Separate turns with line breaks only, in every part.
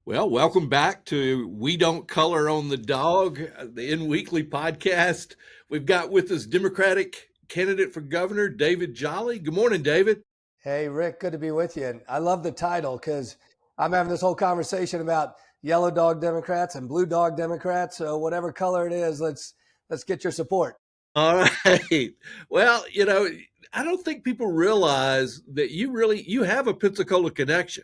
Well, welcome back to We Don't Color on the Dog, the In Weekly podcast. We've got with us Democratic candidate for governor, David Jolly. Good morning, David.
Hey, Rick, good to be with you. And I love the title because I'm having this whole conversation about yellow dog Democrats and blue dog Democrats. So whatever color it is, let's get your support.
All right. Well, I don't think people realize that you have a Pensacola connection.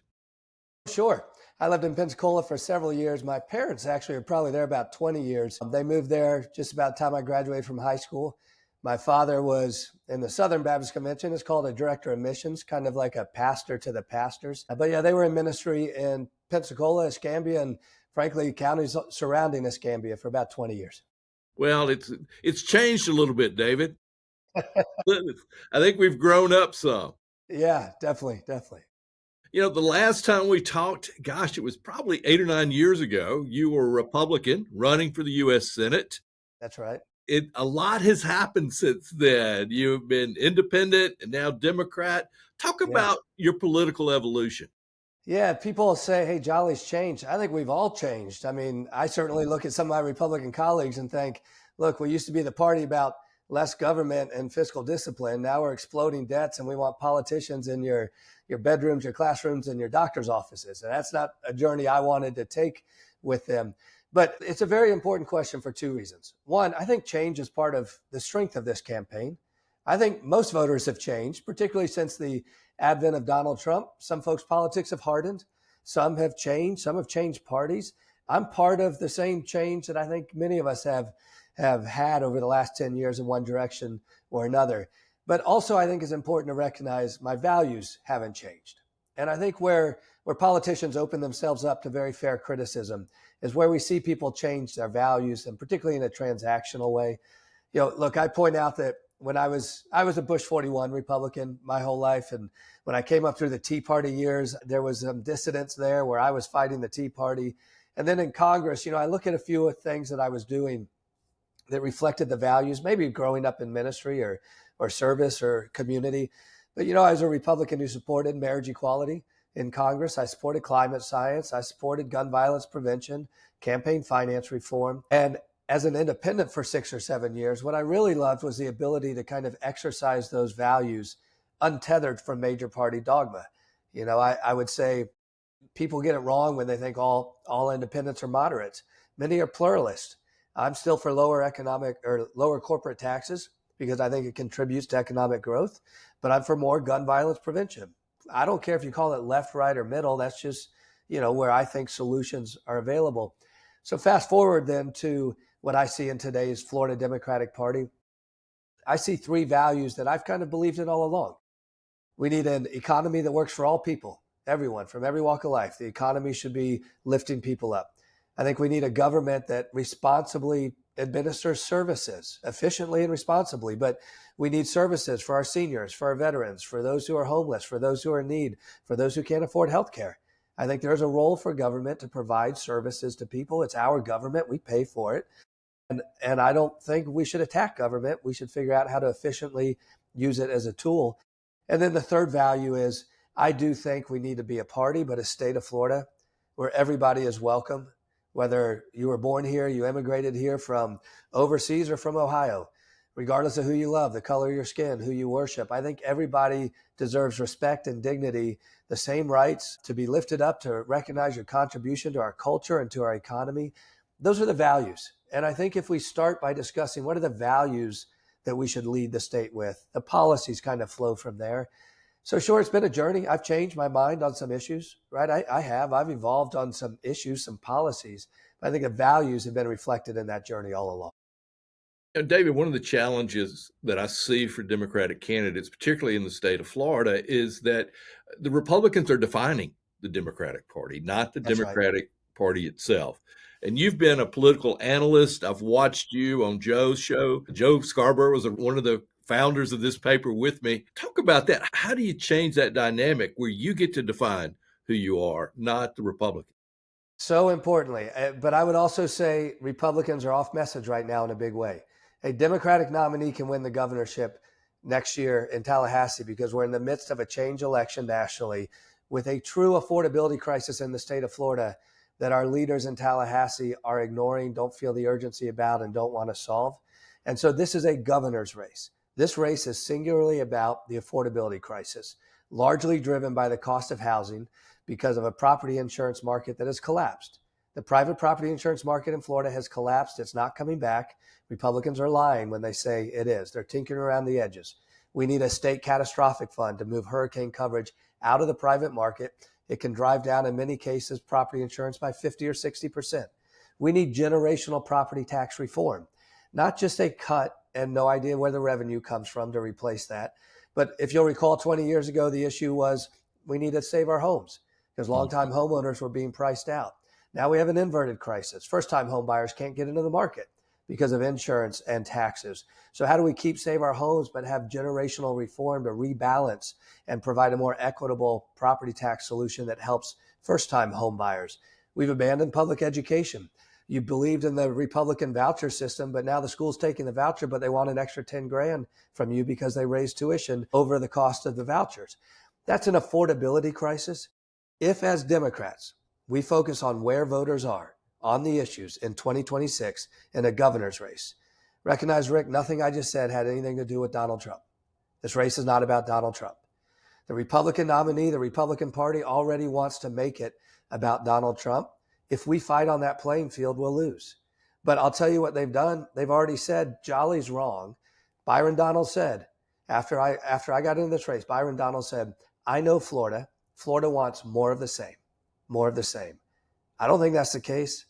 Sure. I lived in Pensacola for several years. My parents actually are probably there about 20 years. They moved there just about the time I graduated from high school. My father was in the Southern Baptist Convention. It's called a director of missions, kind of like a pastor to the pastors. But yeah, they were in ministry in Pensacola, Escambia, and frankly, counties surrounding Escambia for about 20 years.
Well, it's changed a little bit, David. I think we've grown up some.
Yeah, definitely.
The last time we talked, gosh, it was probably 8 or 9 years ago. You were a Republican running for the U.S. Senate.
That's right.
A lot has happened since then. You've been independent and now Democrat. Talk about your political evolution.
Yeah, people say, hey, Jolly's changed. I think we've all changed. I mean, I certainly look at some of my Republican colleagues and think, look, we used to be the party about less government and fiscal discipline. Now we're exploding debts and we want politicians in your bedrooms, your classrooms, and your doctor's offices. And that's not a journey I wanted to take with them. But it's a very important question for two reasons. One, I think change is part of the strength of this campaign. I think most voters have changed, particularly since the advent of Donald Trump. Some folks' politics have hardened. Some have changed. Some have changed parties. I'm part of the same change that I think many of us have had over the last 10 years in one direction or another. But also, I think it's important to recognize my values haven't changed. And I think where politicians open themselves up to very fair criticism is where we see people change their values, and particularly in a transactional way. Look, I point out that when I was a Bush 41 Republican my whole life. And when I came up through the Tea Party years, there was some dissidence there where I was fighting the Tea Party. And then in Congress, I look at a few of things that I was doing that reflected the values, maybe growing up in ministry or service or community. But, I was a Republican who supported marriage equality in Congress. I supported climate science. I supported gun violence prevention, campaign finance reform. And as an independent for 6 or 7 years, what I really loved was the ability to kind of exercise those values untethered from major party dogma. I would say people get it wrong when they think all independents are moderates. Many are pluralists. I'm still for lower corporate taxes because I think it contributes to economic growth, but I'm for more gun violence prevention. I don't care if you call it left, right, or middle. That's just, where I think solutions are available. So fast forward then to what I see in today's Florida Democratic Party. I see three values that I've kind of believed in all along. We need an economy that works for all people, everyone from every walk of life. The economy should be lifting people up. I think we need a government that responsibly administers services efficiently and responsibly, but we need services for our seniors, for our veterans, for those who are homeless, for those who are in need, for those who can't afford health care. I think there's a role for government to provide services to people. It's our government. We pay for it. And I don't think we should attack government. We should figure out how to efficiently use it as a tool. And then the third value is I do think we need to be a party, but a state of Florida where everybody is welcome, whether you were born here, you immigrated here from overseas or from Ohio, regardless of who you love, the color of your skin, who you worship. I think everybody deserves respect and dignity, the same rights to be lifted up, to recognize your contribution to our culture and to our economy. Those are the values. And I think if we start by discussing what are the values that we should lead the state with, the policies kind of flow from there. So sure, it's been a journey. I've changed my mind on some issues, right? I've evolved on some issues, some policies. But I think the values have been reflected in that journey all along.
David, one of the challenges that I see for Democratic candidates, particularly in the state of Florida, is that the Republicans are defining the Democratic Party, not the
That's
Democratic Party itself. And you've been a political analyst. I've watched you on Joe's show. Joe Scarborough was one of the founders of this paper with me. Talk about that. How do you change that dynamic where you get to define who you are, not the Republican?
So importantly, but I would also say Republicans are off message right now in a big way. A Democratic nominee can win the governorship next year in Tallahassee because we're in the midst of a change election nationally with a true affordability crisis in the state of Florida. that our leaders in Tallahassee are ignoring, don't feel the urgency about, and don't want to solve. And so this is a governor's race. This race is singularly about the affordability crisis, largely driven by the cost of housing because of a property insurance market that has collapsed. The private property insurance market in Florida has collapsed. It's not coming back. Republicans are lying when they say it is. They're tinkering around the edges. We need a state catastrophic fund to move hurricane coverage out of the private market. It can drive down, in many cases, property insurance by 50 or 60%. We need generational property tax reform, not just a cut and no idea where the revenue comes from to replace that. But if you'll recall, 20 years ago, the issue was we need to save our homes because longtime homeowners were being priced out. Now we have an inverted crisis. First-time home buyers can't get into the market because of insurance and taxes. So how do we save our homes, but have generational reform to rebalance and provide a more equitable property tax solution that helps first-time home buyers? We've abandoned public education. You believed in the Republican voucher system, but now the school's taking the voucher, but they want an extra 10 grand from you because they raised tuition over the cost of the vouchers. That's an affordability crisis. If, as Democrats, we focus on where voters are on the issues in 2026 in a governor's race, recognize, Rick, nothing I just said had anything to do with Donald Trump. This race is not about Donald Trump. The Republican nominee, the Republican Party already wants to make it about Donald Trump. If we fight on that playing field, we'll lose. But I'll tell you what they've done. They've already said Jolly's wrong. Byron Donalds said, after I got into this race, Byron Donalds said, I know Florida. Florida wants more of the same, more of the same. I don't think that's the case.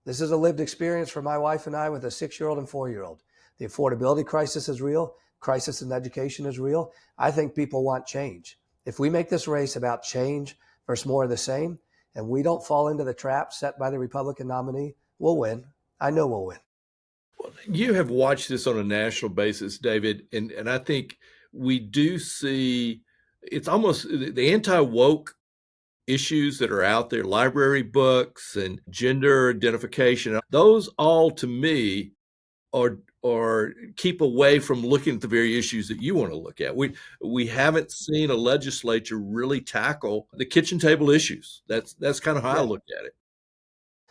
This is a lived experience for my wife and I with a 6-year-old and 4-year-old. The affordability crisis is real. Crisis in education is real. I think people want change. If we make this race about change versus more of the same, and we don't fall into the trap set by the Republican nominee, we'll win. I know we'll win.
Well, you have watched this on a national basis, David, and I think we do see it's almost the anti-woke issues that are out there, library books and gender identification. Those all, to me, are keep away from looking at the very issues that you want to look at. We haven't seen a legislature really tackle the kitchen table issues. That's kind of how I look at it.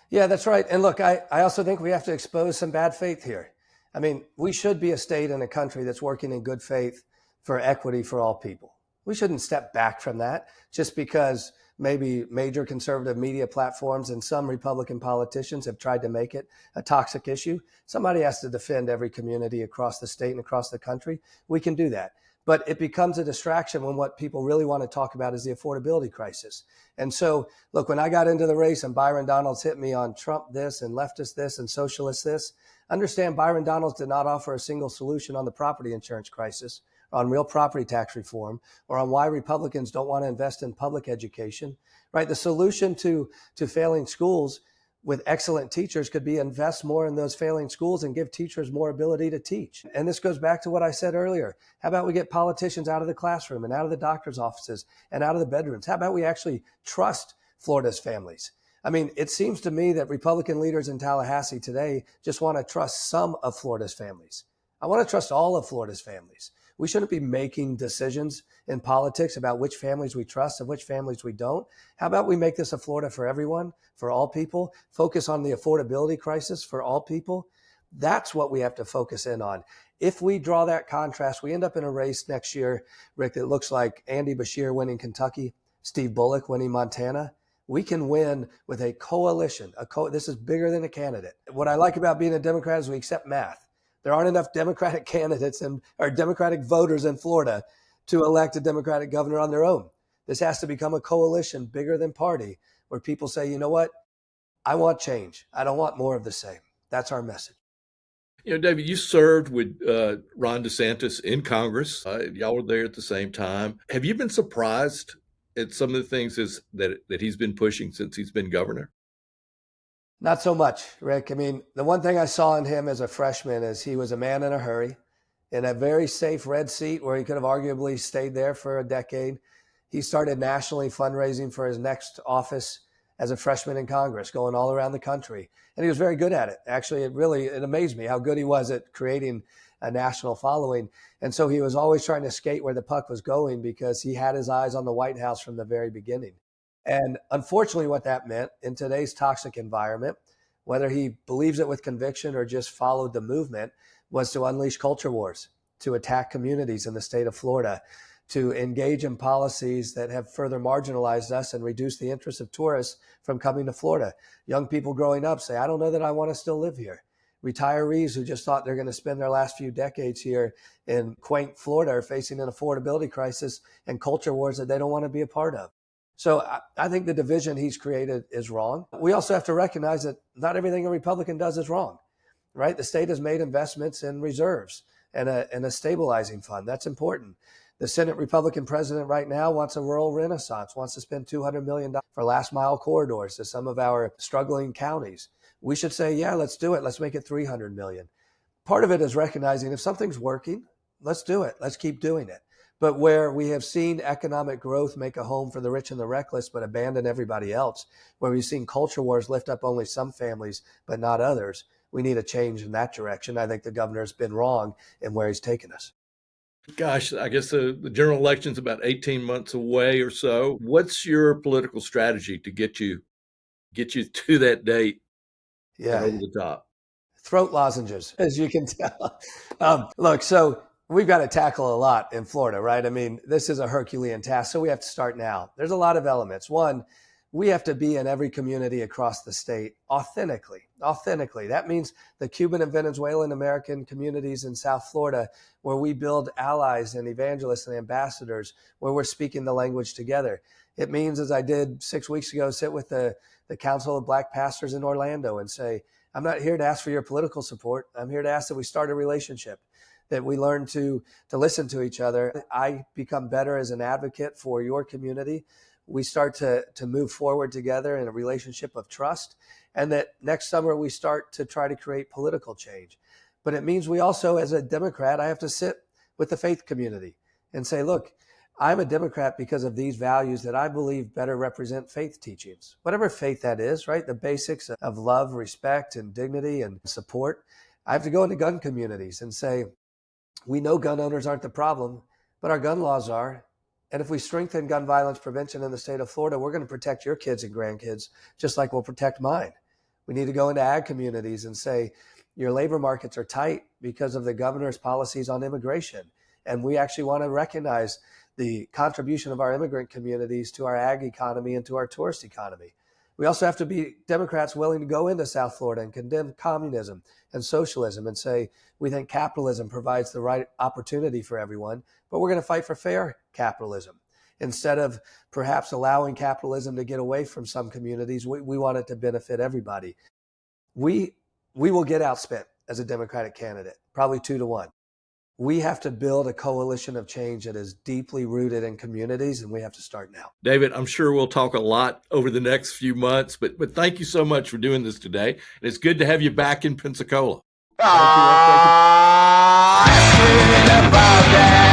Yeah, that's right. And look, I also think we have to expose some bad faith here. I mean, we should be a state and a country that's working in good faith for equity for all people. We shouldn't step back from that just because maybe major conservative media platforms and some Republican politicians have tried to make it a toxic issue. Somebody has to defend every community across the state and across the country. We can do that. But it becomes a distraction when what people really want to talk about is the affordability crisis. And so, look, when I got into the race and Byron Donalds hit me on Trump this and leftist this and socialist this, understand Byron Donalds did not offer a single solution on the property insurance crisis, on real property tax reform, or on why Republicans don't want to invest in public education, right? The solution to failing schools with excellent teachers could be invest more in those failing schools and give teachers more ability to teach. And this goes back to what I said earlier. How about we get politicians out of the classroom and out of the doctor's offices and out of the bedrooms? How about we actually trust Florida's families? I mean, it seems to me that Republican leaders in Tallahassee today just want to trust some of Florida's families. I want to trust all of Florida's families. We shouldn't be making decisions in politics about which families we trust and which families we don't. How about we make this a Florida for everyone, for all people, focus on the affordability crisis for all people? That's what we have to focus in on. If we draw that contrast, we end up in a race next year, Rick, that looks like Andy Beshear winning Kentucky, Steve Bullock winning Montana. We can win with a coalition. This is bigger than a candidate. What I like about being a Democrat is we accept math. There aren't enough Democratic candidates or Democratic voters in Florida to elect a Democratic governor on their own. This has to become a coalition bigger than party where people say, you know what? I want change. I don't want more of the same. That's our message.
You know, David, you served with Ron DeSantis in Congress. Y'all were there at the same time. Have you been surprised at some of the things that he's been pushing since he's been governor?
Not so much, Rick. I mean, the one thing I saw in him as a freshman is he was a man in a hurry in a very safe red seat where he could have arguably stayed there for a decade. He started nationally fundraising for his next office as a freshman in Congress, going all around the country. And he was very good at it. Actually, it amazed me how good he was at creating a national following. And so he was always trying to skate where the puck was going because he had his eyes on the White House from the very beginning. And unfortunately, what that meant in today's toxic environment, whether he believes it with conviction or just followed the movement, was to unleash culture wars, to attack communities in the state of Florida, to engage in policies that have further marginalized us and reduced the interest of tourists from coming to Florida. Young people growing up say, I don't know that I want to still live here. Retirees who just thought they're going to spend their last few decades here in quaint Florida are facing an affordability crisis and culture wars that they don't want to be a part of. So I think the division he's created is wrong. We also have to recognize that not everything a Republican does is wrong, right? The state has made investments in reserves and a stabilizing fund. That's important. The Senate Republican president right now wants a rural renaissance, wants to spend $200 million for last mile corridors to some of our struggling counties. We should say, yeah, let's do it. Let's make it $300 million. Part of it is recognizing if something's working, let's do it. Let's keep doing it. But where we have seen economic growth make a home for the rich and the reckless, but abandon everybody else, where we've seen culture wars lift up only some families, but not others, we need a change in that direction. I think the governor's been wrong in where he's taken us.
Gosh, I guess the general election's about 18 months away or so. What's your political strategy to get you to that date and over the top?
Throat lozenges, as you can tell. Look, so we've got to tackle a lot in Florida, right? I mean, this is a Herculean task, so we have to start now. There's a lot of elements. One, we have to be in every community across the state authentically. That means the Cuban and Venezuelan American communities in South Florida, where we build allies and evangelists and ambassadors, where we're speaking the language together. It means, as I did 6 weeks ago, sit with the Council of Black Pastors in Orlando and say, I'm not here to ask for your political support. I'm here to ask that we start a relationship, that we learn to listen to each other. I become better as an advocate for your community. We start to move forward together in a relationship of trust, and that next summer we start to try to create political change. But it means we also, as a Democrat, I have to sit with the faith community and say, look, I'm a Democrat because of these values that I believe better represent faith teachings, whatever faith that is, right? The basics of love, respect, and dignity and support. I have to go into gun communities and say, we know gun owners aren't the problem, but our gun laws are. And if we strengthen gun violence prevention in the state of Florida, we're going to protect your kids and grandkids just like we'll protect mine. We need to go into ag communities and say, your labor markets are tight because of the governor's policies on immigration. And we actually want to recognize the contribution of our immigrant communities to our ag economy and to our tourist economy. We also have to be Democrats willing to go into South Florida and condemn communism and socialism and say, we think capitalism provides the right opportunity for everyone, but we're going to fight for fair capitalism. Instead of perhaps allowing capitalism to get away from some communities, we want it to benefit everybody. We will get outspent as a Democratic candidate, probably 2-1. We have to build a coalition of change that is deeply rooted in communities, and we have to start now.
David, I'm sure we'll talk a lot over the next few months, but thank you so much for doing this today. And it's good to have you back in Pensacola.
Thank you.